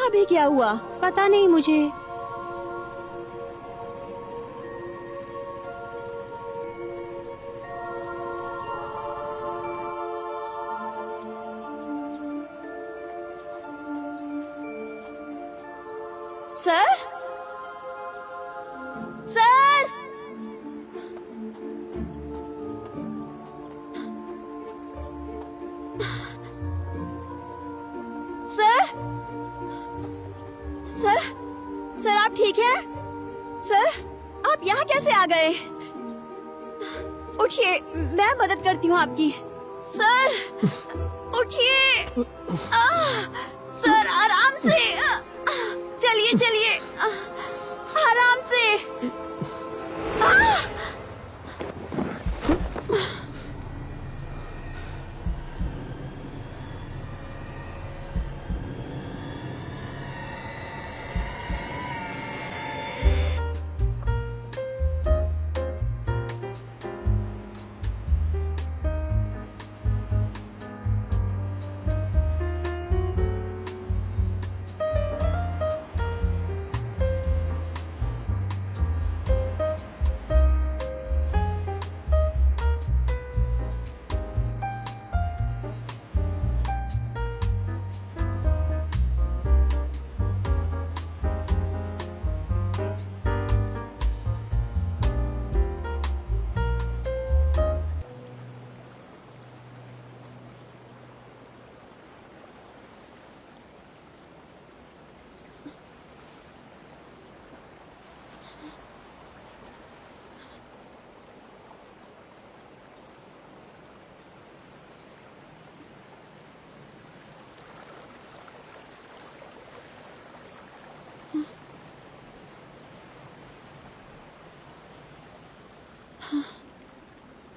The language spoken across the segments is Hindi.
अभी क्या हुआ? पता नहीं मुझे। Sir, sir, sir, sir, sir आप ठीक हैं? सर, आप यहाँ कैसे आ गए? उठिए, मैं मदद करती हूँ आपकी। सर, उठिए। सर, आराम से। चलिए चलिए, आराम से।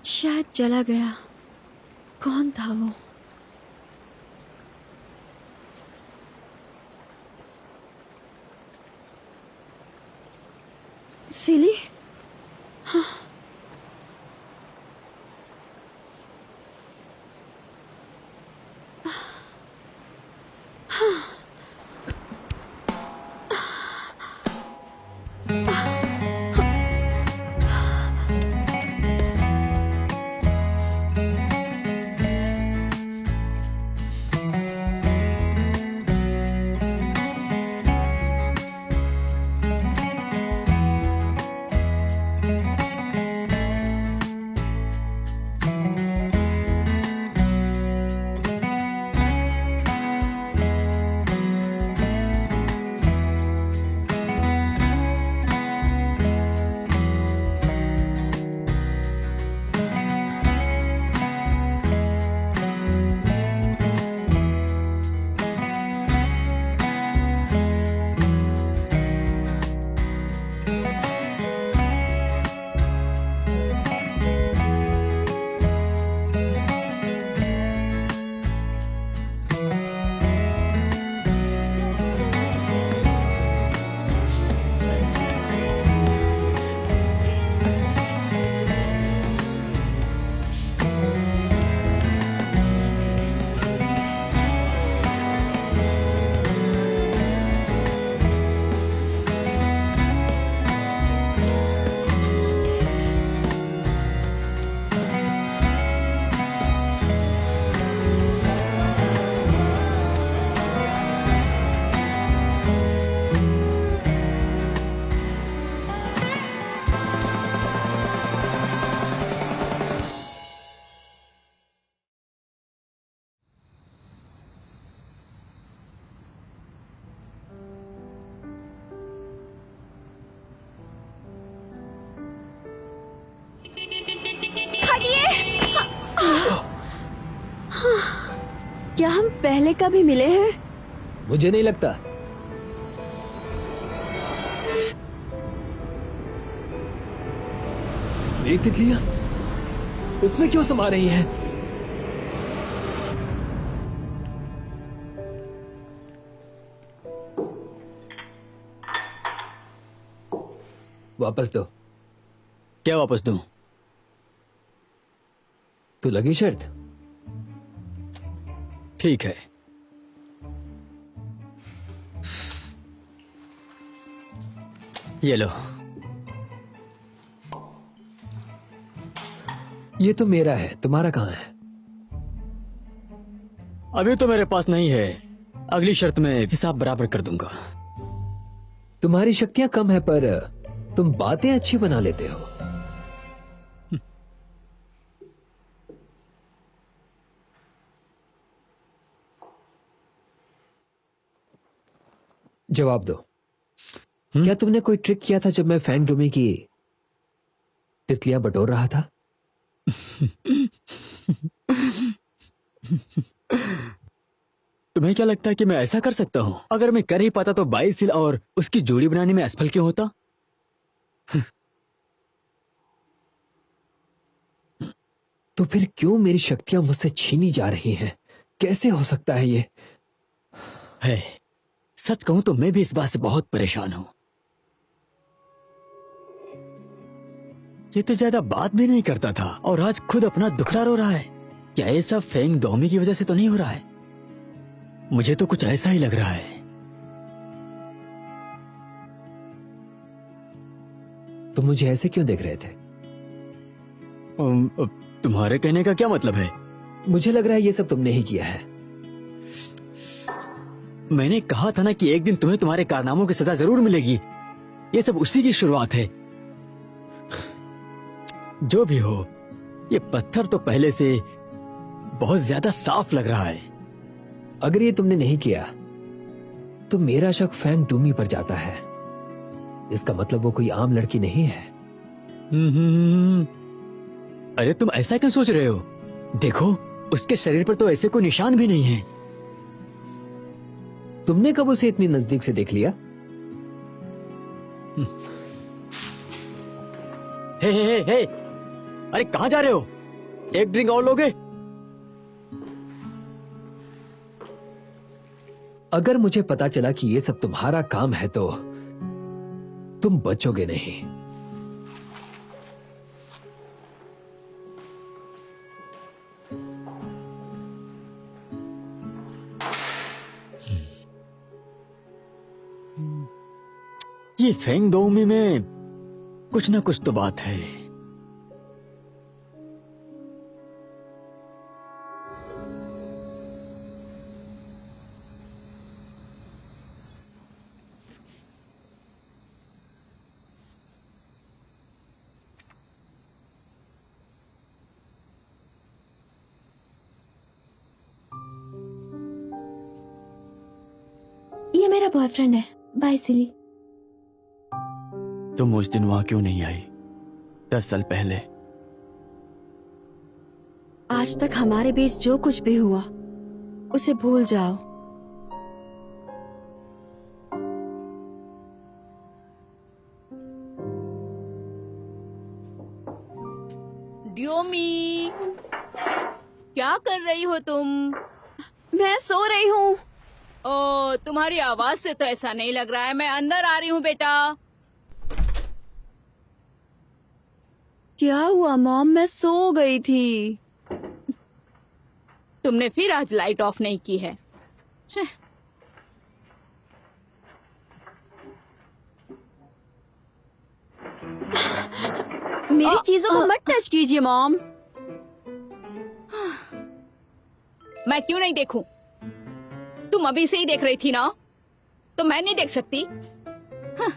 शायद चला गया। कौन था वो? सिली? हाँ। क्या हम पहले कभी मिले हैं? मुझे नहीं लगता। मेरी तितलियां उसमें क्यों समा रही हैं? वापस दो। क्या वापस दूं? तो लगी शर्त? ठीक है। ये लो। ये तो मेरा है, तुम्हारा कहाँ है? अभी तो मेरे पास नहीं है, अगली शर्त में हिसाब बराबर कर दूंगा। तुम्हारी शक्तियां कम है पर तुम बातें अच्छी बना लेते हो। जवाब दो। क्या तुमने कोई ट्रिक किया था जब मैं फैंग डोमी की तितलियां बटोर रहा था? तुम्हें क्या लगता है कि मैं ऐसा कर सकता हूं? अगर मैं कर ही पाता तो 22 सील और उसकी जोड़ी बनाने में असफल क्यों होता? तो फिर क्यों मेरी शक्तियां मुझसे छीनी जा रही हैं? कैसे हो सकता है ये? है, सच कहूं तो मैं भी इस बात से बहुत परेशान हूं। ये तो ज्यादा बात भी नहीं करता था और आज खुद अपना दुखड़ा रो रहा है। क्या ये सब फेंग डोमी की वजह से तो नहीं हो रहा है? मुझे तो कुछ ऐसा ही लग रहा है। तुम मुझे ऐसे क्यों देख रहे थे? तुम्हारे कहने का क्या मतलब है? मुझे लग रहा है ये सब तुमने ही किया है। मैंने कहा था ना कि एक दिन तुम्हें तुम्हारे कारनामों की सजा जरूर मिलेगी। ये सब उसी की शुरुआत है। जो भी हो, ये पत्थर तो पहले से बहुत ज्यादा साफ लग रहा है। अगर ये तुमने नहीं किया तो मेरा शक फैंग डूमी पर जाता है। इसका मतलब वो कोई आम लड़की नहीं है। अरे तुम ऐसा क्यों सोच रहे हो? देखो, उसके शरीर पर तो ऐसे कोई निशान भी नहीं है। तुमने कब उसे इतनी नजदीक से देख लिया? हे, अरे कहां जा रहे हो? एक ड्रिंक और लोगे? अगर मुझे पता चला कि ये सब तुम्हारा काम है तो तुम बचोगे नहीं। ये फेंग डोमी में कुछ ना कुछ तो बात है। ये मेरा बॉयफ्रेंड है, बाय सिली। तुम उस दिन वहां क्यों नहीं आई 10 साल पहले? आज तक हमारे बीच जो कुछ भी हुआ उसे भूल जाओ। ड्योमी, क्या कर रही हो तुम? मैं सो रही हूँ। ओ, तुम्हारी आवाज से तो ऐसा नहीं लग रहा है। मैं अंदर आ रही हूँ बेटा। क्या हुआ मॉम? मैं सो गई थी। तुमने फिर आज लाइट ऑफ नहीं की है। मेरी चीजों को मत टच कीजिए मॉम। मैं क्यों नहीं देखूं? तुम अभी से ही देख रही थी ना, तो मैं नहीं देख सकती? हाँ,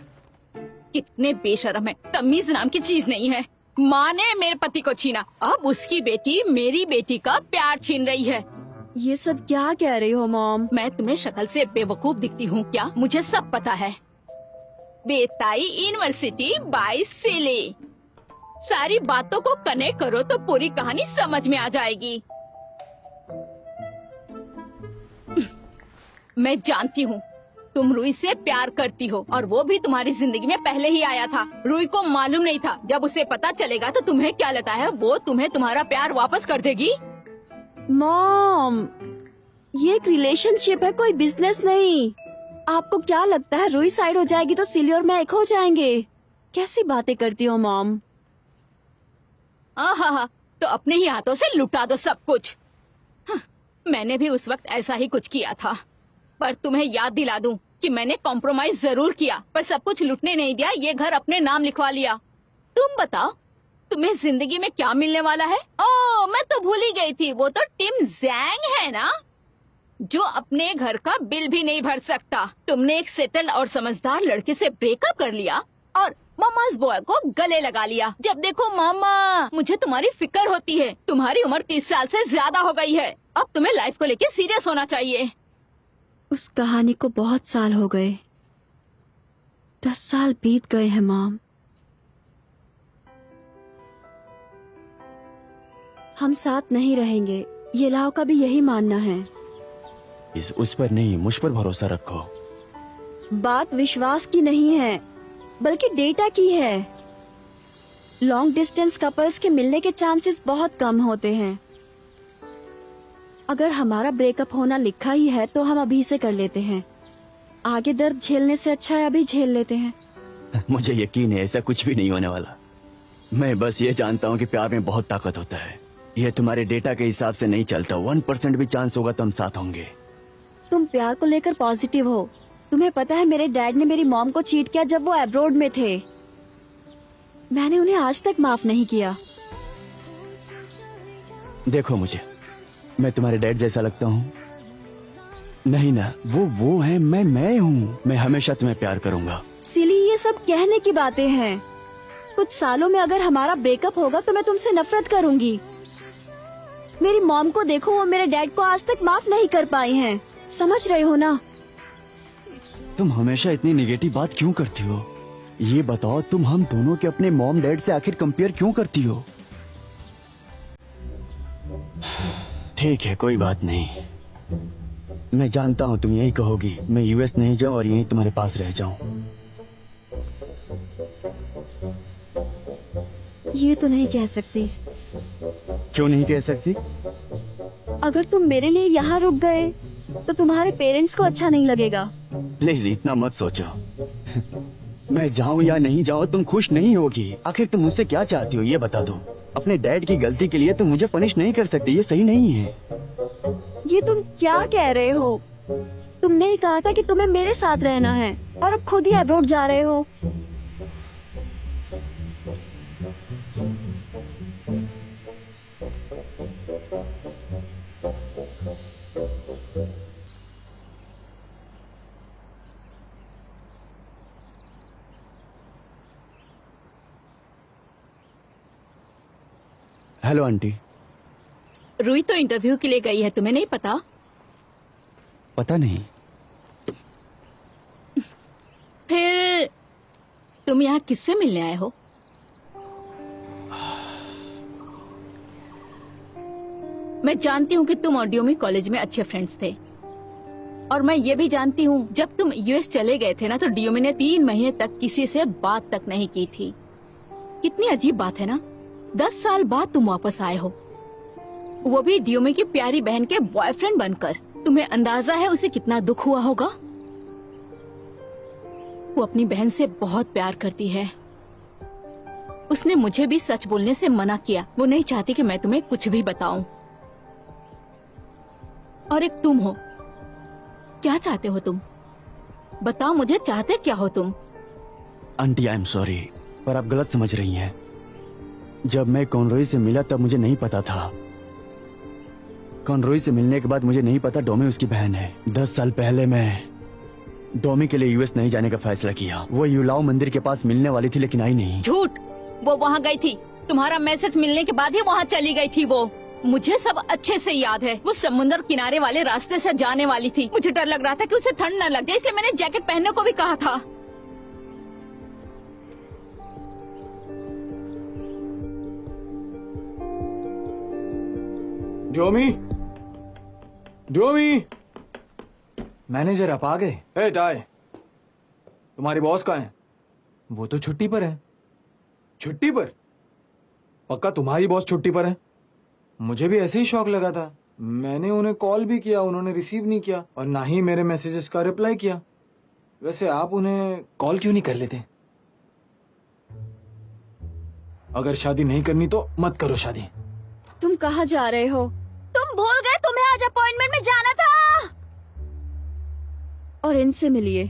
कितने बेशर्म है। तमीज नाम की चीज नहीं है। माँ ने मेरे पति को छीना, अब उसकी बेटी मेरी बेटी का प्यार छीन रही है। ये सब क्या कह रही हो मॉम? मैं तुम्हें शक्ल से बेवकूफ दिखती हूँ क्या? मुझे सब पता है। बेताई यूनिवर्सिटी बाय सिली। सारी बातों को कनेक्ट करो तो पूरी कहानी समझ में आ जाएगी। मैं जानती हूँ तुम रुई से प्यार करती हो और वो भी तुम्हारी जिंदगी में पहले ही आया था। रुई को मालूम नहीं था। जब उसे पता चलेगा तो तुम्हें क्या लगता है वो तुम्हें तुम्हारा प्यार वापस कर देगी? मॉम, ये एक रिलेशनशिप है, कोई बिजनेस नहीं। आपको क्या लगता है रुई साइड हो जाएगी तो सिली और मैं एक हो जाएंगे? कैसी बातें करती हो मॉम? हाँ, तो अपने ही हाथों से लुटा दो सब कुछ। हाँ, मैंने भी उस वक्त ऐसा ही कुछ किया था। पर तुम्हें याद दिला दूं कि मैंने कॉम्प्रोमाइज जरूर किया, पर सब कुछ लुटने नहीं दिया, ये घर अपने नाम लिखवा लिया। तुम बताओ, तुम्हें जिंदगी में क्या मिलने वाला है? ओह, मैं तो भूल ही गई थी, वो तो टिम जैंग है ना, जो अपने घर का बिल भी नहीं भर सकता। तुमने एक सेटल और समझदार लड़के से ब्रेकअप कर लिया और मामा's बॉय को गले लगा लिया। जब देखो मामा, मुझे तुम्हारी फिक्र होती है। तुम्हारी उम्र 30 साल से ज्यादा हो गई है। अब तुम्हें लाइफ को लेके सीरियस होना चाहिए। उस कहानी को बहुत साल हो गए, 10 साल बीत गए हैं मॉम। हम साथ नहीं रहेंगे, ये लाओ का भी यही मानना है। उस पर नहीं, मुझ पर भरोसा रखो। बात विश्वास की नहीं है, बल्कि डेटा की है। लॉन्ग डिस्टेंस कपल्स के मिलने के चांसेस बहुत कम होते हैं। अगर हमारा ब्रेकअप होना लिखा ही है तो हम अभी से कर लेते हैं। आगे दर्द झेलने से अच्छा है अभी झेल लेते हैं। मुझे यकीन है ऐसा कुछ भी नहीं होने वाला। मैं बस ये जानता हूँ कि प्यार में बहुत ताकत होता है। ये तुम्हारे डेटा के हिसाब से नहीं चलता। 1% भी चांस होगा तो हम साथ होंगे। तुम प्यार को लेकर पॉजिटिव हो। तुम्हें पता है मेरे डैड ने मेरी मॉम को चीट किया जब वो अब्रॉड में थे। मैंने उन्हें आज तक माफ नहीं किया। देखो मुझे, मैं तुम्हारे डैड जैसा लगता हूँ? नहीं ना, वो है, मैं हूँ। मैं हमेशा तुम्हें प्यार करूंगा। सिली, ये सब कहने की बातें हैं। कुछ सालों में अगर हमारा ब्रेकअप होगा तो मैं तुमसे नफरत करूंगी। मेरी मॉम को देखो, वो मेरे डैड को आज तक माफ नहीं कर पाई हैं। समझ रहे हो ना? तुम हमेशा इतनी नेगेटिव बात क्यों करती हो? ये बताओ, तुम हम दोनों के अपने मॉम डैड से आखिर कंपेयर क्यों करती हो? ठीक है, कोई बात नहीं। मैं जानता हूँ तुम यही कहोगी, मैं यूएस नहीं जाऊँ और यहीं तुम्हारे पास रह जाऊँ। ये तो नहीं कह सकती। क्यों नहीं कह सकती? अगर तुम मेरे लिए यहाँ रुक गए तो तुम्हारे पेरेंट्स को अच्छा नहीं लगेगा। प्लीज इतना मत सोचो। मैं जाऊँ या नहीं जाऊँ तुम खुश नहीं होगी। आखिर तुम मुझसे क्या चाहती हो ये बता दो। अपने डैड की गलती के लिए तुम मुझे पनिश नहीं कर सकती, ये सही नहीं है। ये तुम क्या कह रहे हो? तुमने ही कहा था कि तुम्हें मेरे साथ रहना है और अब खुद ही अब्रॉड जा रहे हो। Hello aunty. रुई तो इंटरव्यू के लिए गई है, तुम्हें नहीं पता? पता नहीं। फिर तुम यहाँ किससे मिलने आए हो? मैं जानती हूँ कि तुम और ड्यूमी कॉलेज में अच्छे फ्रेंड्स थे, और मैं ये भी जानती हूँ जब तुम यूएस चले गए थे ना तो ड्यूमी ने 3 महीने तक किसी से बात तक नहीं की थी। कितनी अजीब बात है ना, 10 साल बाद तुम वापस आए हो, वो भी ड्यूमी की प्यारी बहन के बॉयफ्रेंड बनकर। तुम्हें अंदाजा है उसे कितना दुख हुआ होगा? वो अपनी बहन से बहुत प्यार करती है। उसने मुझे भी सच बोलने से मना किया। वो नहीं चाहती कि मैं तुम्हें कुछ भी बताऊं। और एक तुम हो, क्या चाहते हो तुम? बताओ मुझे, चाहते क्या हो तुम? आंटी आई एम सॉरी, पर आप गलत समझ रही हैं। जब मैं कॉनरॉय से मिला तब मुझे नहीं पता था। कॉनरॉय से मिलने के बाद मुझे नहीं पता डोमी उसकी बहन है। 10 साल पहले मैं डोमी के लिए यूएस नहीं जाने का फैसला किया। वो युलाओ मंदिर के पास मिलने वाली थी लेकिन आई नहीं। झूठ, वो वहाँ गई थी। तुम्हारा मैसेज मिलने के बाद ही वहाँ चली गई थी वो। मुझे सब अच्छे से याद है। वो समुद्र किनारे वाले रास्ते से जाने वाली थी। मुझे डर लग रहा था कि उसे ठंड न लग जाए, इसलिए मैंने जैकेट पहनने को भी कहा था। ड्योमी, ड्योमी। मैनेजर आप आ गए? ए टाई, तुम्हारी बॉस कहाँ है? वो तो छुट्टी पर है। छुट्टी पर? पक्का तुम्हारी बॉस छुट्टी पर है? मुझे भी ऐसे ही शौक लगा था। मैंने उन्हें कॉल भी किया, उन्होंने रिसीव नहीं किया और ना ही मेरे मैसेजेस का रिप्लाई किया। वैसे आप उन्हें कॉल क्यों नहीं कर लेते? अगर शादी नहीं करनी तो मत करो शादी। तुम कहाँ जा रहे हो? तुम भूल गए तुम्हें आज अपॉइंटमेंट में जाना था। और इनसे मिलिए।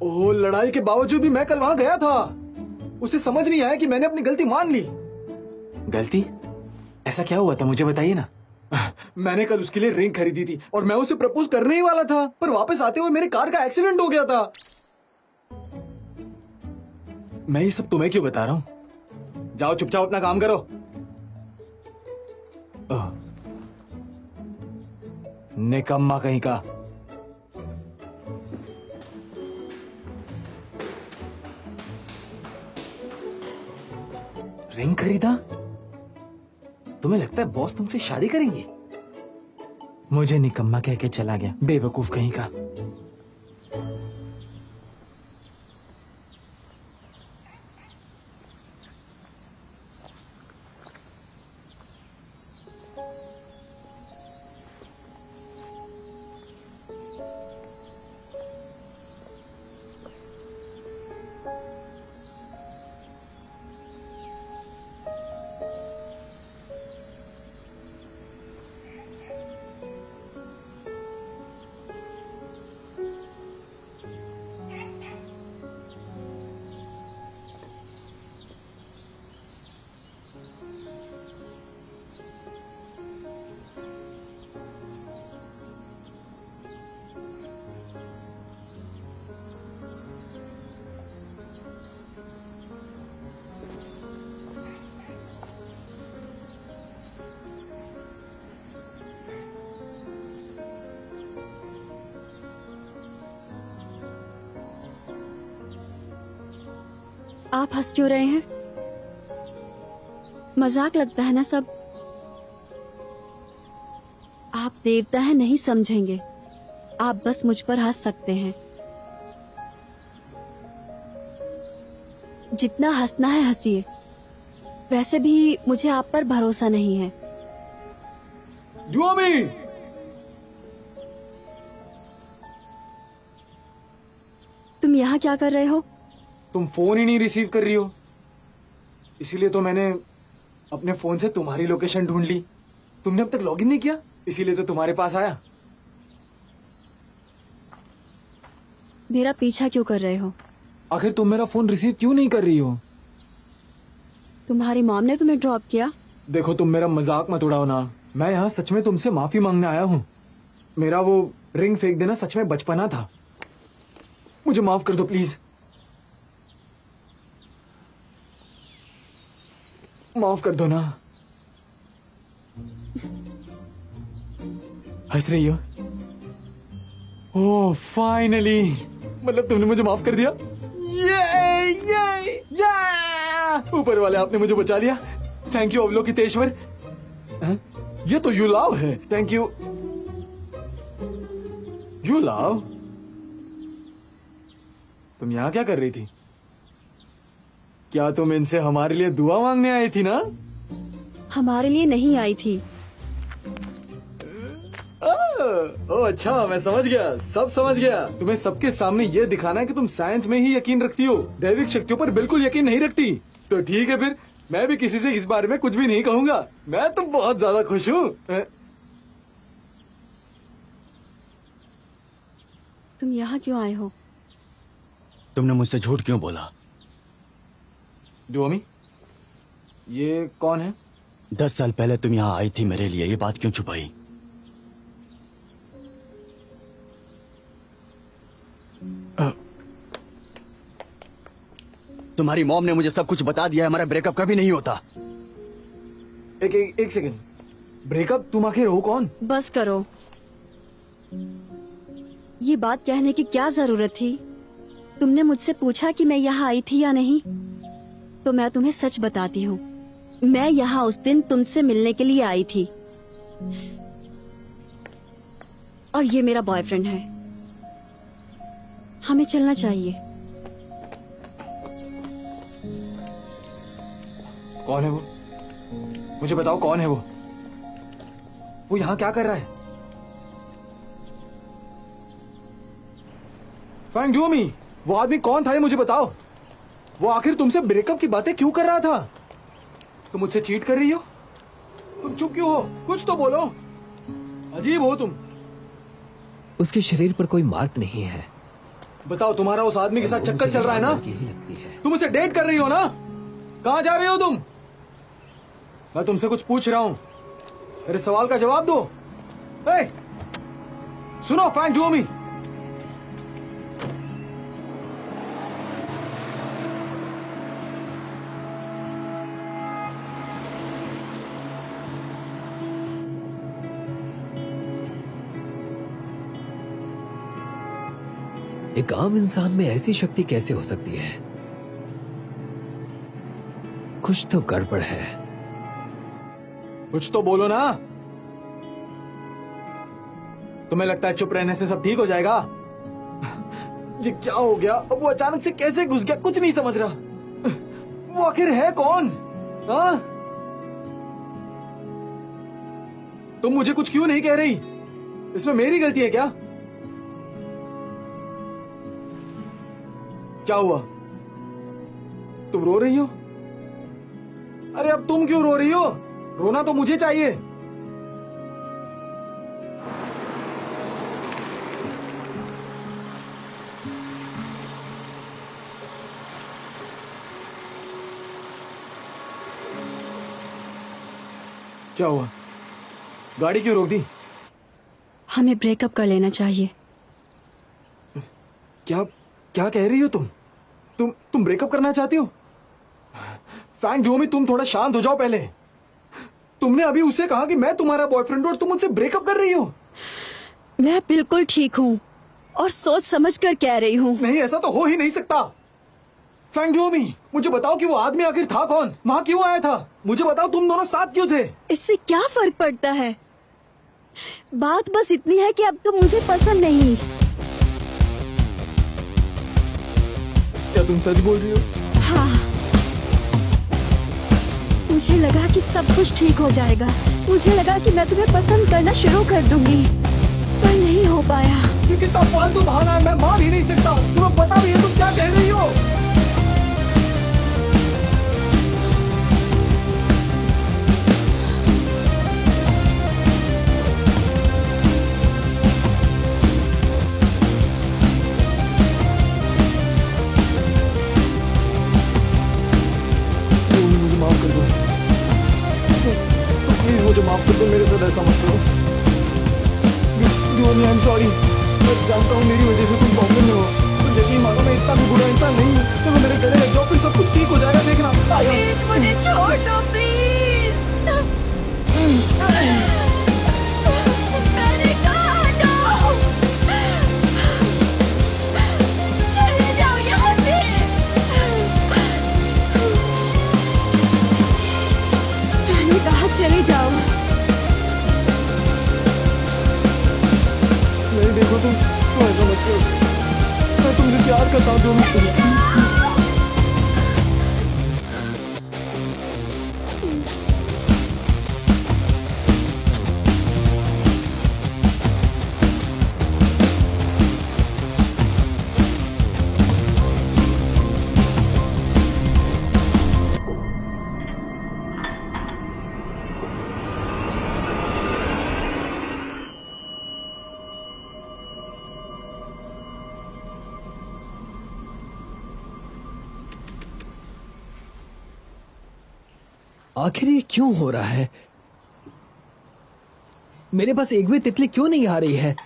ओह, लड़ाई के बावजूद भी मैं कल वहां गया था। उसे समझ नहीं आया कि मैंने अपनी गलती मान ली। गलती? ऐसा क्या हुआ था, मुझे बताइए ना। मैंने कल उसके लिए रिंग खरीदी थी और मैं उसे प्रपोज करने ही वाला था, पर वापस आते हुए मेरी कार का एक्सीडेंट हो गया था। मैं ये सब तुम्हें क्यों बता रहा हूं? जाओ चुपचाप अपना काम करो। निकम्मा कहीं का। रिंग खरीदा? तुम्हें लगता है बॉस तुमसे शादी करेंगी? मुझे निकम्मा कह के चला गया, बेवकूफ कहीं का। आप हंस क्यों रहे हैं? मजाक लगता है ना सब। आप देवता हैं, नहीं समझेंगे। आप बस मुझ पर हंस सकते हैं। जितना हंसना है हंसिए। वैसे भी मुझे आप पर भरोसा नहीं है। जुआमी! तुम यहाँ क्या कर रहे हो? तुम फोन ही नहीं रिसीव कर रही हो, इसीलिए तो मैंने अपने फोन से तुम्हारी लोकेशन ढूंढ ली। तुमने अब तक लॉगिन नहीं किया, इसीलिए तो तुम्हारे पास आया। मेरा पीछा क्यों कर रहे हो? आखिर तुम मेरा फोन रिसीव क्यों नहीं कर रही हो? तुम्हारी मॉम ने तुम्हें ड्रॉप किया? देखो, तुम मेरा मजाक मत उड़ाओ ना। मैं यहाँ सच में तुमसे माफी मांगने आया हूँ। मेरा वो रिंग फेंक देना सच में बचपना था। मुझे माफ कर दो प्लीज। माफ कर दो ना। हंस रही हो? ओह फाइनली, मतलब तुमने मुझे माफ कर दिया। ये ऊपर वाले आपने मुझे बचा लिया। Thank you Avalokiteshvara. ये तो यू लव है। Thank you. You love? तुम यहां क्या कर रही थी? क्या तुम इनसे हमारे लिए दुआ मांगने आई थी ना? हमारे लिए नहीं आई थी। ओह अच्छा, मैं समझ गया, सब समझ गया। तुम्हें सबके सामने ये दिखाना है कि तुम साइंस में ही यकीन रखती हो, दैविक शक्तियों पर बिल्कुल यकीन नहीं रखती। तो ठीक है, फिर मैं भी किसी से इस बारे में कुछ भी नहीं कहूंगा। मैं तो बहुत ज्यादा खुश हूँ। तुम यहाँ क्यों आए हो? तुमने मुझसे झूठ क्यों बोला? जुआमी, ये कौन है? 10 साल पहले तुम यहाँ आई थी मेरे लिए, ये बात क्यों छुपाई? तुम्हारी मॉम ने मुझे सब कुछ बता दिया है। हमारा ब्रेकअप कभी नहीं होता। एक सेकंड। ब्रेकअप? तुम आखिर हो कौन? बस करो। ये बात कहने की क्या जरूरत थी? तुमने मुझसे पूछा कि मैं यहाँ आई थी या नहीं, तो मैं तुम्हें सच बताती हूँ। मैं यहाँ उस दिन तुमसे मिलने के लिए आई थी, और ये मेरा बॉयफ्रेंड है। हमें चलना चाहिए। कौन है वो? मुझे बताओ, कौन है वो? वो यहाँ क्या कर रहा है? फैंग जुआमी, वो आदमी कौन था ये मुझे बताओ। वो आखिर तुमसे ब्रेकअप की बातें क्यों कर रहा था? तुम मुझसे चीट कर रही हो? तुम चुप क्यों हो? कुछ तो बोलो। अजीब हो तुम। उसके शरीर पर कोई मार्क नहीं है। बताओ, तुम्हारा उस आदमी के साथ चक्कर चल रहा है ना? यही लगती है। तुम उसे डेट कर रही हो ना? कहां जा रही हो तुम? मैं तुमसे कुछ पूछ रहा हूं, मेरे सवाल का जवाब दो। ए, सुनो फैंग जोमी, एक आम इंसान में ऐसी शक्ति कैसे हो सकती है? कुछ तो गड़बड़ है। कुछ तो बोलो ना। तुम्हें लगता है चुप रहने से सब ठीक हो जाएगा? ये क्या हो गया? अब वो अचानक से कैसे घुस गया, कुछ नहीं समझ रहा। वो आखिर है कौन? हाँ? तुम मुझे कुछ क्यों नहीं कह रही? इसमें मेरी गलती है क्या? क्या हुआ? तुम रो रही हो? अरे अब तुम क्यों रो रही हो? रोना तो मुझे चाहिए। क्या हुआ? गाड़ी क्यों रोक दी? हमें ब्रेकअप कर लेना चाहिए। क्या क्या कह रही हो तुम? तुम ब्रेकअप करना चाहती हो? फैंग जोमी, तुम थोड़ा शांत हो जाओ पहले। तुमने अभी उसे कहा कि मैं तुम्हारा बॉयफ्रेंड हूं और तुम मुझसे ब्रेकअप कर रही हो। मैं बिल्कुल ठीक हूँ और सोच समझ कर कह रही हूँ। नहीं, ऐसा तो हो ही नहीं सकता। फैंग जोमी, मुझे बताओ कि वो आदमी आखिर था कौन? वहां क्यों आया था? मुझे बताओ, तुम दोनों साथ क्यों थे? इससे क्या फर्क पड़ता है? बात बस इतनी है कि अब तुम मुझे पसंद नहीं। क्या तुम सच बोल रही हो? हाँ, मुझे लगा कि सब कुछ ठीक हो जाएगा। मुझे लगा कि मैं तुम्हें पसंद करना शुरू कर दूंगी, पर नहीं हो पाया। ये कितना फालतू बहाना है, मैं मान ही नहीं सकता। तुम्हें पता भी है तुम क्या कह रही हो? मुझे माफ कर दो, प्लीज मुझे माफ कर दो, मेरे साथ ऐसा मत करो। I am sorry. मैं जानता हूँ मेरी वजह से तुम प्रॉब्लम में हो, तो यकीन मानो मैं इतना भी बुरा इंसान नहीं हूँ। चलो मेरे गले लग जाओ, फिर सब कुछ ठीक हो जाएगा, देखना। प्लीज मुझे छोड़ दो, प्लीज। मैंने कहा हटाओ। चले जाओ यहाँ से। मैंने कहा चले जाओ। नहीं, देखो तुम ऐसा मत करो। मैं तुमसे प्यार करता हूँ जो भी। आखिर ये क्यों हो रहा है? मेरे पास एक भी तितली क्यों नहीं आ रही है?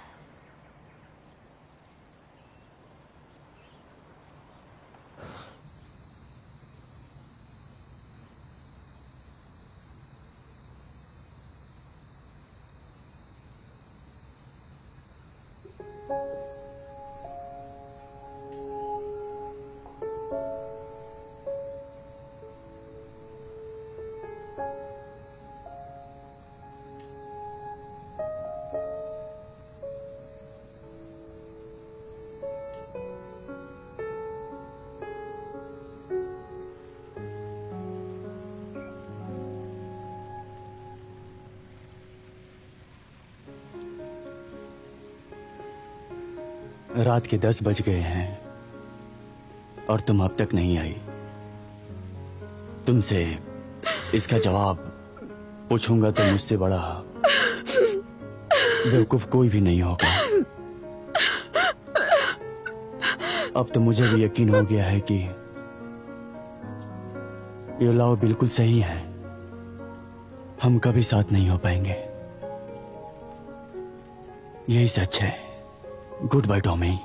रात के 10 बज गए हैं और तुम अब तक नहीं आई। तुमसे इसका जवाब पूछूंगा तो मुझसे बड़ा बेवकूफ कोई भी नहीं होगा। अब तो मुझे भी यकीन हो गया है कि ये लव बिल्कुल सही है। हम कभी साथ नहीं हो पाएंगे, यही सच है। Good bye Tommy.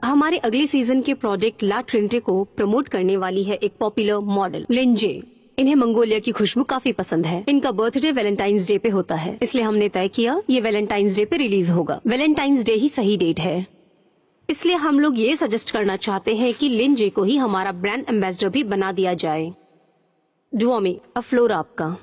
हमारे अगले सीजन के प्रोजेक्ट ला ट्रिनिटी को प्रमोट करने वाली है एक पॉपुलर मॉडल लिंजे। इन्हें मंगोलिया की खुशबू काफी पसंद है। इनका बर्थडे वैलेंटाइंस डे पे होता है, इसलिए हमने तय किया ये वैलेंटाइंस डे पे रिलीज होगा। वैलेंटाइंस डे ही सही डेट है, इसलिए हम लोग ये सजेस्ट करना चाहते हैं कि लिंजे को ही हमारा ब्रांड एम्बेसडर भी बना दिया जाए। डुओमी, अब फ्लोर आपका।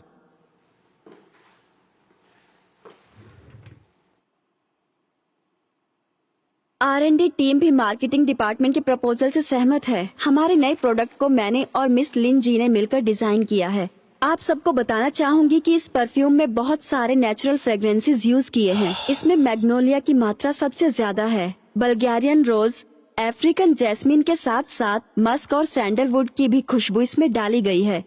R&D टीम भी मार्केटिंग डिपार्टमेंट के प्रपोजल से सहमत है। हमारे नए प्रोडक्ट को मैंने और मिस लिन जी ने मिलकर डिजाइन किया है। आप सबको बताना चाहूंगी कि इस परफ्यूम में बहुत सारे नेचुरल फ्रेग्रेंसेस यूज किए हैं। इसमें मैग्नोलिया की मात्रा सबसे ज्यादा है। बल्गेरियन रोज, अफ्रीकन जैस्मिन के साथ साथ मस्क और सैंडलवुड की भी खुशबू इसमें डाली गई है।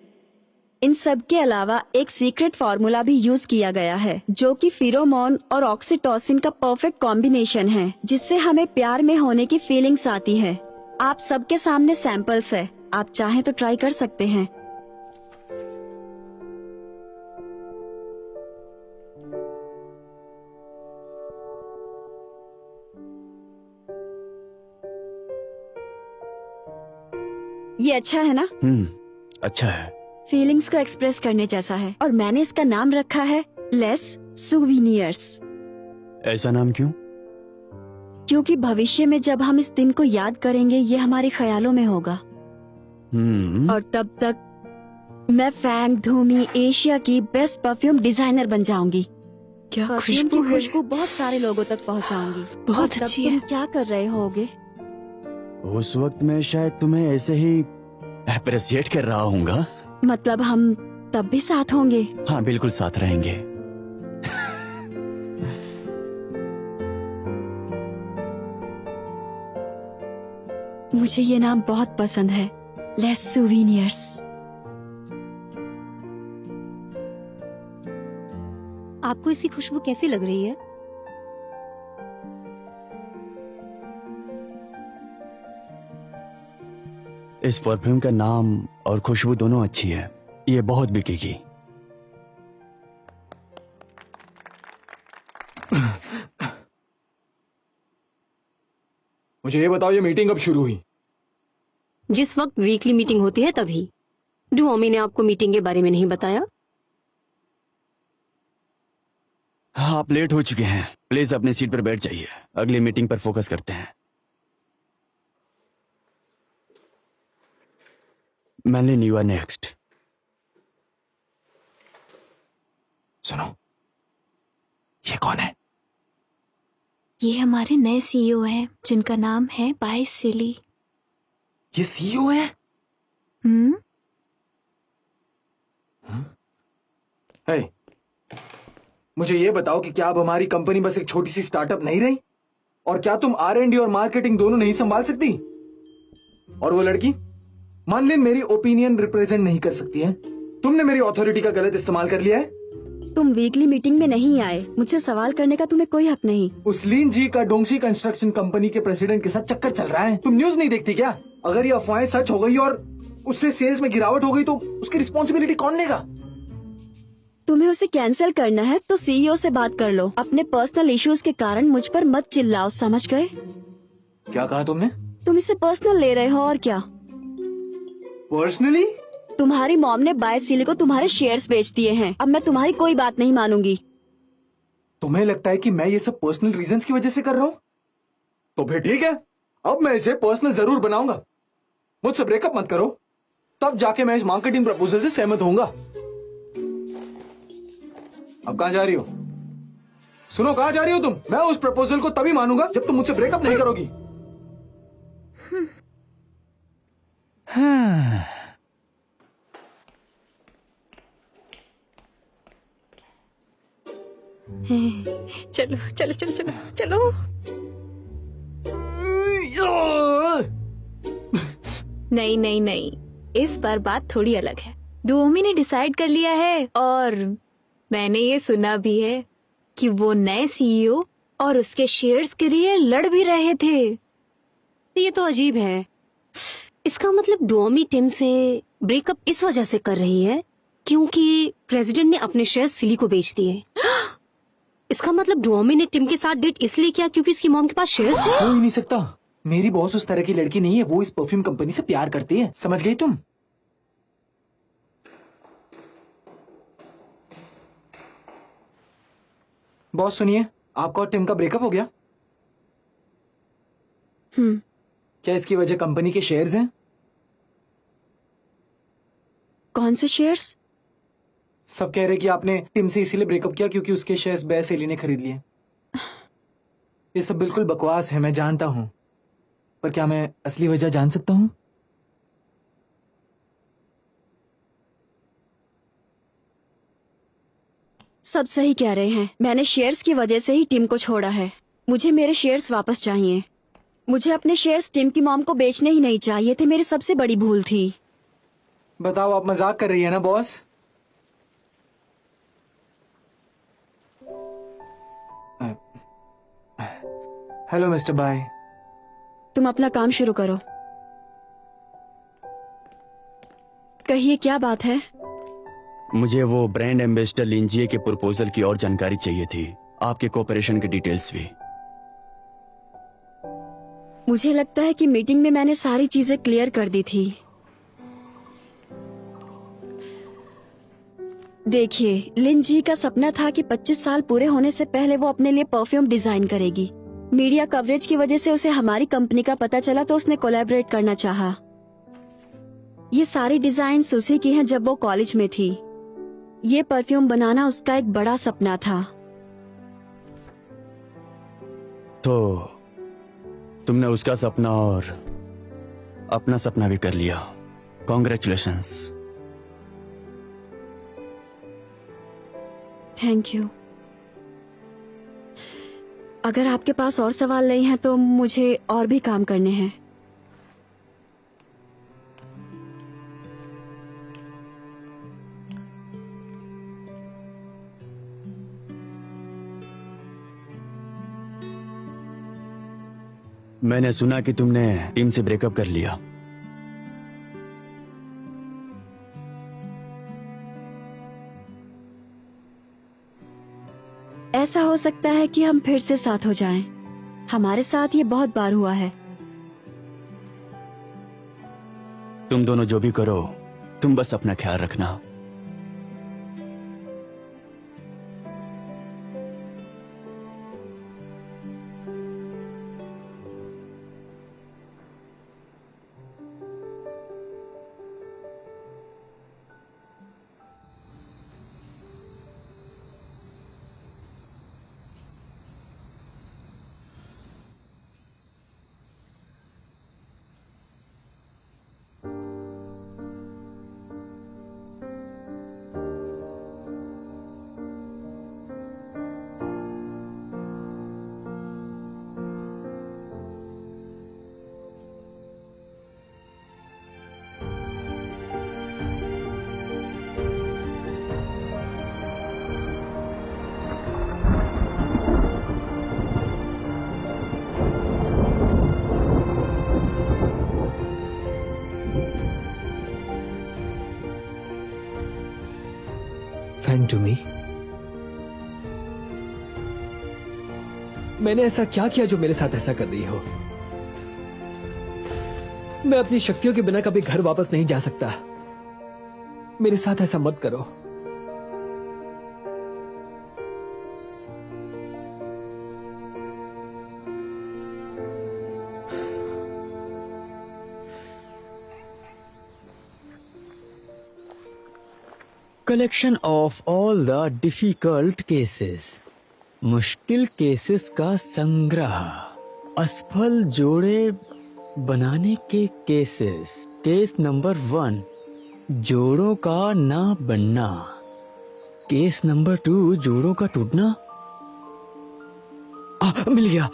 इन सब के अलावा एक सीक्रेट फार्मूला भी यूज किया गया है, जो कि फिरोमोन और ऑक्सीटोसिन का परफेक्ट कॉम्बिनेशन है, जिससे हमें प्यार में होने की फीलिंग्स आती है। आप सबके सामने सैंपल्स है, आप चाहें तो ट्राई कर सकते हैं। ये अच्छा है ना? अच्छा है। फीलिंग्स को एक्सप्रेस करने जैसा है, और मैंने इसका नाम रखा है लेस सूविनियर्स। ऐसा नाम क्यों? क्योंकि भविष्य में जब हम इस दिन को याद करेंगे ये हमारे ख्यालों में होगा। और तब तक मैं फैंग धूमी एशिया की बेस्ट परफ्यूम डिजाइनर बन जाऊंगी। क्या परफ्यूम खुशबू की है। खुशबू बहुत सारे लोगों तक पहुंचाऊंगी। बहुत और तब अच्छी तुम है। क्या कर रहे होगे? उस वक्त मैं शायद तुम्हें ऐसे ही अप्रिशिएट कर रहा हूँगा। मतलब हम तब भी साथ होंगे? हाँ, बिल्कुल साथ रहेंगे। मुझे ये नाम बहुत पसंद है, लेस सूविनियर्स। आपको इसकी खुशबू कैसी लग रही है? इस परफ्यूम का नाम और खुशबू दोनों अच्छी है, ये बहुत बिकेगी। मुझे ये बताओ, ये मीटिंग कब शुरू हुई? जिस वक्त वीकली मीटिंग होती है तभी। डुओमी ने आपको मीटिंग के बारे में नहीं बताया? हाँ, आप लेट हो चुके हैं, प्लीज अपनी सीट पर बैठ जाइए। अगली मीटिंग पर फोकस करते हैं। मैनलिन, यू आर नेक्स्ट। सुनो, ये कौन है? ये हमारे नए सीईओ हैं, जिनका नाम है बाय सिली। ये सीईओ है? हे, मुझे ये बताओ कि क्या अब हमारी कंपनी बस एक छोटी सी स्टार्टअप नहीं रही? और क्या तुम R&D और मार्केटिंग दोनों नहीं संभाल सकती? और वो लड़की मानलिन मेरी ओपिनियन रिप्रेजेंट नहीं कर सकती है। तुमने मेरी अथॉरिटी का गलत इस्तेमाल कर लिया है। तुम वीकली मीटिंग में नहीं आए, मुझसे सवाल करने का तुम्हें कोई हक नहीं। उस लीन जी का डोंगसी कंस्ट्रक्शन कंपनी के प्रेसिडेंट के साथ चक्कर चल रहा है। तुम न्यूज नहीं देखती क्या? अगर ये अफवाहें सच हो गई और उससे सेल्स में गिरावट हो गई तो उसकी रिस्पॉन्सिबिलिटी कौन लेगा? तुम्हें उसे कैंसिल करना है तो सीईओ से बात कर लो। अपने पर्सनल इश्यूज के कारण मुझ पर मत चिल्लाओ, समझ गए? क्या कहा तुमने? तुम इसे पर्सनल ले रहे हो और क्या? पर्सनली? तुम्हारी मॉम ने बाय सिली को तुम्हारे शेयर्स बेच दिए हैं। अब मैं तुम्हारी कोई बात नहीं मानूंगी। तुम्हें लगता है कि मैं ये सब पर्सनल रीजंस की वजह से कर रहा हूँ? तो फिर ठीक है, अब मैं इसे पर्सनल जरूर बनाऊंगा। मुझसे ब्रेकअप मत करो, तब जाके मैं इस मार्केटिंग प्रपोजल से सहमत होऊंगा। अब कहां जा रही हो? सुनो, कहां जा रही हो तुम? मैं उस प्रपोजल को तभी मानूंगा जब तुम मुझसे ब्रेकअप नहीं करोगी। चलो चलो चलो चलो चलो। नहीं नहीं नहीं, इस बार बात थोड़ी अलग है। डुओमी ने डिसाइड कर लिया है और मैंने ये सुना भी है कि वो नए सीईओ और उसके शेयर्स के लिए लड़ भी रहे थे। ये तो अजीब है। इसका मतलब डुओमी टिम से ब्रेकअप इस वजह से कर रही है क्योंकि प्रेसिडेंट ने अपने शेयर्स सिली को बेच दिए। इसका मतलब डुओमी ने टिम के साथ डेट इसलिए किया क्योंकि उसकी मॉम के पास शेयर्स थे। हो ही नहीं सकता। मेरी बॉस उस तरह की लड़की नहीं है। वो इस परफ्यूम कंपनी से प्यार करती है, समझ गई तुम? बॉस सुनिए, आपका और टिम का ब्रेकअप हो गया। क्या इसकी वजह कंपनी के शेयर्स हैं? कौन से शेयर्स? सब कह रहे कि आपने टिम से इसीलिए ब्रेकअप किया क्योंकि उसके शेयर्स बै सेली ने खरीद लिए। ये सब बिल्कुल बकवास है, मैं जानता हूं, पर क्या मैं असली वजह जान सकता हूं? सब सही कह रहे हैं। मैंने शेयर्स की वजह से ही टिम को छोड़ा है। मुझे मेरे शेयर्स वापस चाहिए। मुझे अपने शेयर्स टिम की मॉम को बेचने ही नहीं चाहिए थे। मेरी सबसे बड़ी भूल थी। बताओ, आप मजाक कर रही है ना बॉस? Hello mister bye. तुम अपना काम शुरू करो। कहिए, क्या बात है? मुझे वो ब्रांड एम्बेसडर लिंजिए के प्रपोजल की और जानकारी चाहिए थी, आपके कोऑपरेशन की डिटेल्स भी। मुझे लगता है कि मीटिंग में मैंने सारी चीजें क्लियर कर दी थी। देखिए, लिन जी का सपना था कि 25 साल पूरे होने से पहले वो अपने लिए परफ्यूम डिजाइन करेगी। मीडिया कवरेज की वजह से उसे हमारी कंपनी का पता चला तो उसने कोलैबोरेट करना चाहा। ये सारी डिजाइन उसी की हैं जब वो कॉलेज में थी। ये परफ्यूम बनाना उसका एक बड़ा सपना था। तो तुमने उसका सपना और अपना सपना भी कर लिया। कॉन्ग्रेचुलेशंस। Thank you. अगर आपके पास और सवाल नहीं है तो मुझे और भी काम करने हैं। मैंने सुना कि तुमने टीम से ब्रेकअप कर लिया। ऐसा हो सकता है कि हम फिर से साथ हो जाएं। हमारे साथ ये बहुत बार हुआ है। तुम दोनों जो भी करो, तुम बस अपना ख्याल रखना। Fan to me. मैंने ऐसा क्या किया जो मेरे साथ ऐसा कर रही हो? मैं अपनी शक्तियों के बिना कभी घर वापस नहीं जा सकता। मेरे साथ ऐसा मत करो। Collection of all the difficult cases, मुश्किल केसेस का संग्रह। असफल जोड़े बनाने के केसेस। केस नंबर 1, जोड़ों का ना बनना। केस नंबर 2, जोड़ों का टूटना। मिल गया।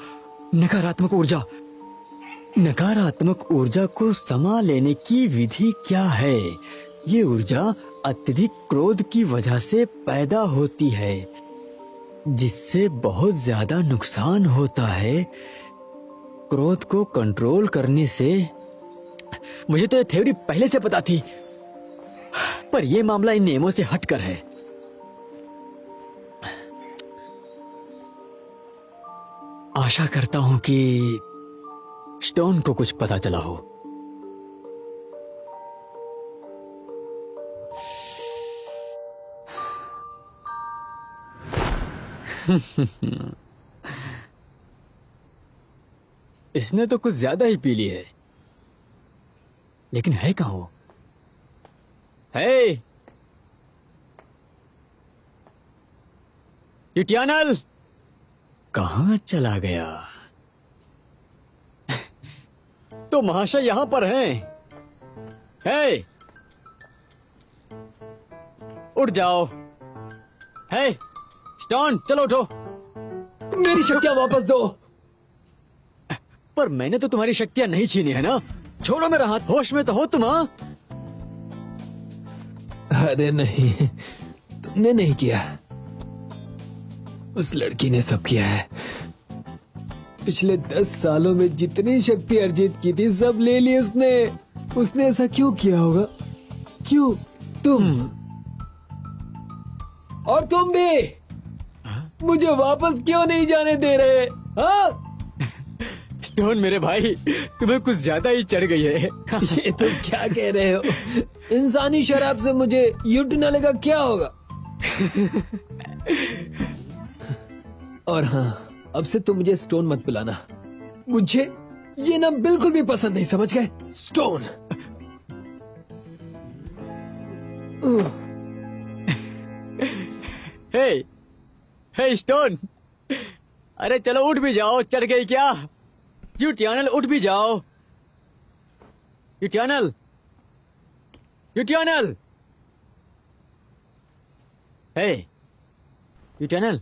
नकारात्मक ऊर्जा। नकारात्मक ऊर्जा को समा लेने की विधि क्या है? ये ऊर्जा अत्यधिक क्रोध की वजह से पैदा होती है, जिससे बहुत ज्यादा नुकसान होता है। क्रोध को कंट्रोल करने से, मुझे तो ये थ्योरी पहले से पता थी, पर यह मामला इन नियमों से हटकर है। आशा करता हूं कि स्टोन को कुछ पता चला हो। इसने तो कुछ ज्यादा ही पी ली है, लेकिन है कहां वो? है यूटियानल, कहां चला गया? तो महाशय यहां पर हैं। है, उठ जाओ। है स्टोन, चलो उठो। मेरी शक्तियां वापस दो। पर मैंने तो तुम्हारी शक्तियां नहीं छीनी है ना। छोड़ो मेरा हाथ। होश में तो हो तुम? हाँ, अरे नहीं, तुमने नहीं किया, उस लड़की ने सब किया है। पिछले 10 सालों में जितनी शक्ति अर्जित की थी सब ले ली उसने। उसने ऐसा क्यों किया होगा? क्यों? तुम और तुम भी मुझे वापस क्यों नहीं जाने दे रहे? हाँ? स्टोन मेरे भाई, तुम्हें कुछ ज्यादा ही चढ़ गई है। ये तुम क्या कह रहे हो? इंसानी शराब से मुझे यूटियानल का क्या होगा? और हाँ, अब से तुम मुझे स्टोन मत बुलाना। मुझे ये नाम बिल्कुल भी पसंद नहीं, समझ गए? स्टोन। हे, हे स्टोन, अरे चलो उठ भी जाओ। चढ़ गई क्या? यूटियानल उठ भी जाओ। यूटियानल, यूटियानल, हे यूटियानल,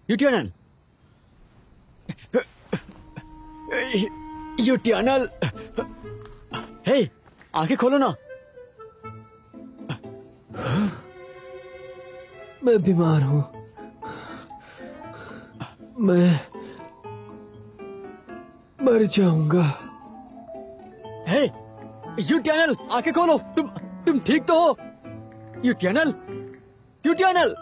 यूटियानल, यूटियानल, हे आंखें खोलो ना। मैं बीमार हूं। मैं मर जाऊंगा। हे यूटियानल, आंखें खोलो। तुम ठीक तो हो? यूटियानल, यूटियानल।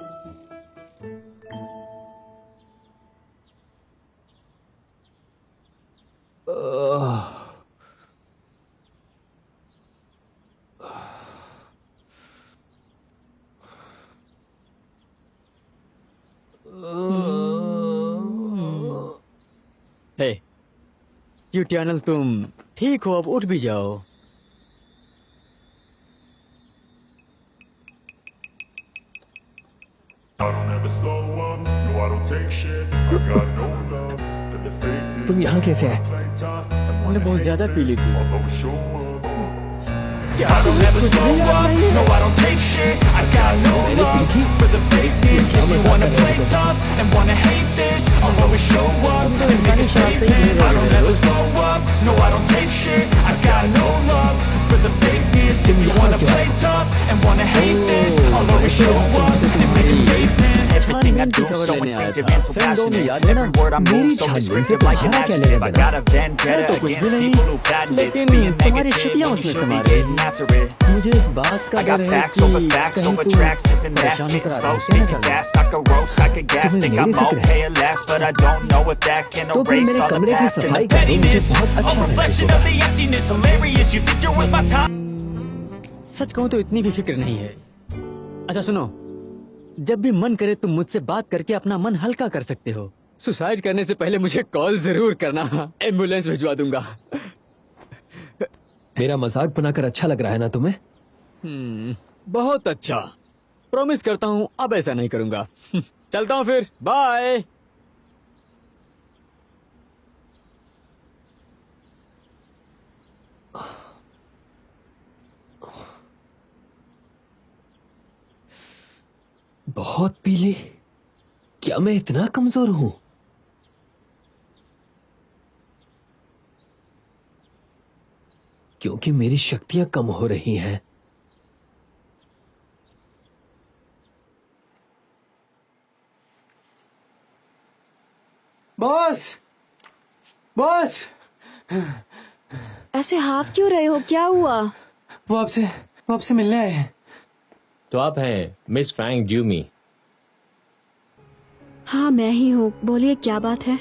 हे यूटियानल, तुम ठीक हो? अब उठ भी जाओ। I don't ever slow up, no I don't take shit. I got no love for the fakeness. तुम यहाँ कैसे आए? Play tough and मैंने wanna बहुत hate ज्यादा पी ली this. थी। I'll always show up. I don't ever slow up, no I don't take shit. I got no love for the fakeness. If you wanna play tough and wanna hate this, I'll always show up and make a statement. I don't ever slow up, no I don't take shit. I got no love for the fakeness. If you wanna play tough and wanna hate this, I'll always show up and make a statement. Everything I do so instinctive and so passionate. Every word I move so descriptive like an adjective. I got a vendetta against people who patent it. Being negative when you should be getting after it. मुझे इस बात का I got डर है facts over tracks, this and that, spitting slow, speaking fast, I could roast, I could gas, think I'm okay at last, but I don't know if that can erase all the past and the pettiness, a reflection of the emptiness, hilarious, you think you're with my time. सच कहूं तो इतनी भी फिक्र नहीं है। अच्छा सुनो, जब भी मन करे तुम मुझसे बात करके अपना मन हल्का कर सकते हो। सुसाइड करने से पहले मुझे कॉल जरूर करना, एम्बुलेंस भिजवा दूंगा। मेरा मजाक बनाकर अच्छा लग रहा है ना तुम्हें? बहुत अच्छा। प्रॉमिस करता हूं अब ऐसा नहीं करूंगा। चलता हूं फिर, बाय। बहुत पी ली? क्या मैं इतना कमजोर हूं? क्योंकि मेरी शक्तियां कम हो रही हैं। बॉस, बॉस, ऐसे हाफ क्यों रहे हो, क्या हुआ? वो आपसे मिलने आए हैं। तो आप हैं मिस फ्रैंक ड्यूमी? हाँ मैं ही हूँ, बोलिए क्या बात है?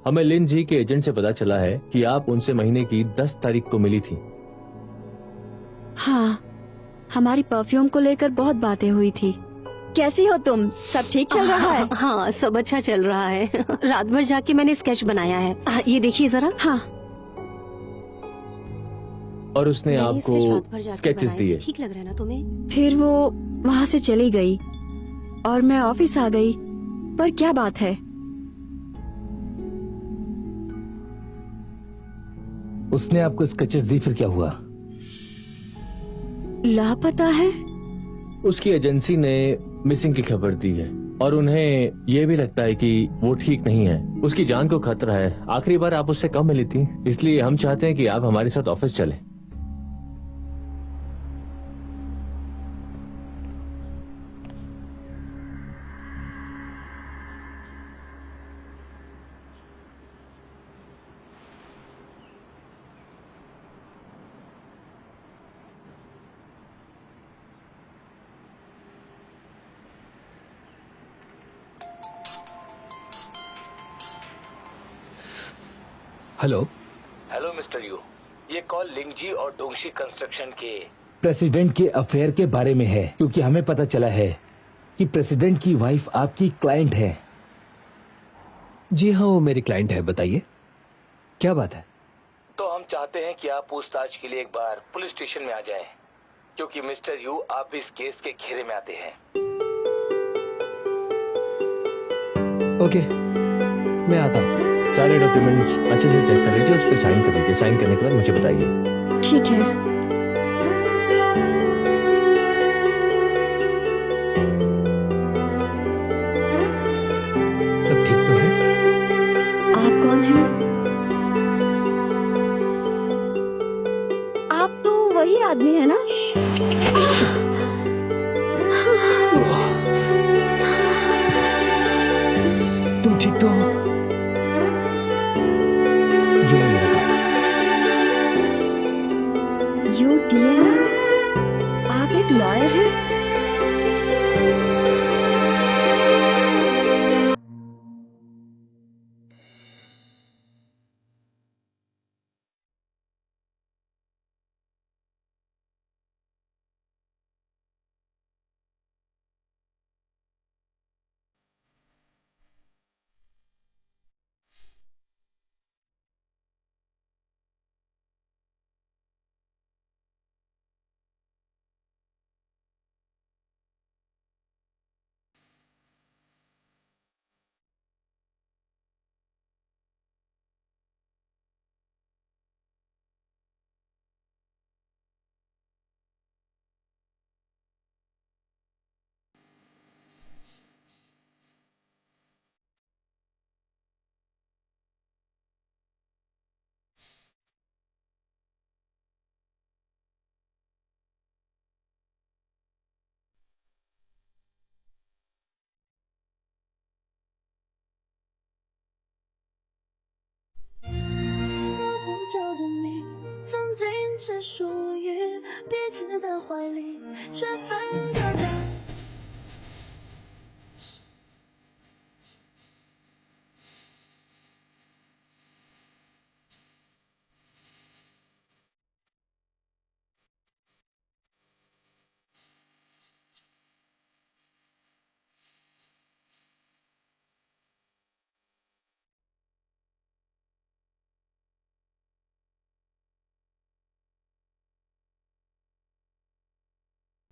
हमें लिन जी के एजेंट से पता चला है कि आप उनसे महीने की 10 तारीख को मिली थी। हाँ, हमारी परफ्यूम को लेकर बहुत बातें हुई थी। कैसी हो तुम, सब ठीक चल रहा है? हाँ, सब अच्छा चल रहा है। रात भर जाके मैंने स्केच बनाया है। ये देखिए जरा। हाँ। और उसने मैंने आपको स्केच रात भर जाके स्केचेस बनाए दिए? थे। ठीक लग रहा है ना तुम्हें? फिर वो वहाँ से चली गई और मैं ऑफिस आ गई। पर क्या बात है? उसने आपको स्केचेस दी, फिर क्या हुआ? लापता है। उसकी एजेंसी ने मिसिंग की खबर दी है और उन्हें यह भी लगता है कि वो ठीक नहीं है, उसकी जान को खतरा है। आखिरी बार आप उससे कब मिली थी, इसलिए हम चाहते हैं कि आप हमारे साथ ऑफिस चलें। हेलो हेलो मिस्टर यू, ये कॉल लिंगजी और डोंगशी कंस्ट्रक्शन के प्रेसिडेंट के अफेयर के बारे में है, क्योंकि हमें पता चला है कि प्रेसिडेंट की वाइफ आपकी क्लाइंट है। जी हाँ, वो मेरी क्लाइंट है। बताइए क्या बात है? तो हम चाहते हैं कि आप पूछताछ के लिए एक बार पुलिस स्टेशन में आ जाएं, क्योंकि मिस्टर यू आप भी इस केस के घेरे में आते हैं। ओके, मैं आता हूँ। सारे डॉक्यूमेंट्स अच्छे से चेक कर लीजिए, उस पर साइन कर दीजिए। साइन करने के बाद मुझे बताइए। ठीक है। सब ठीक तो है? आप कौन हैं? आप तो वही आदमी है ना? तुम ठीक तो हो? ये लो मेरा कार्ड। यू डीएन, आप एक लॉयर हैं?着的你，曾经只属于彼此的怀里，却分隔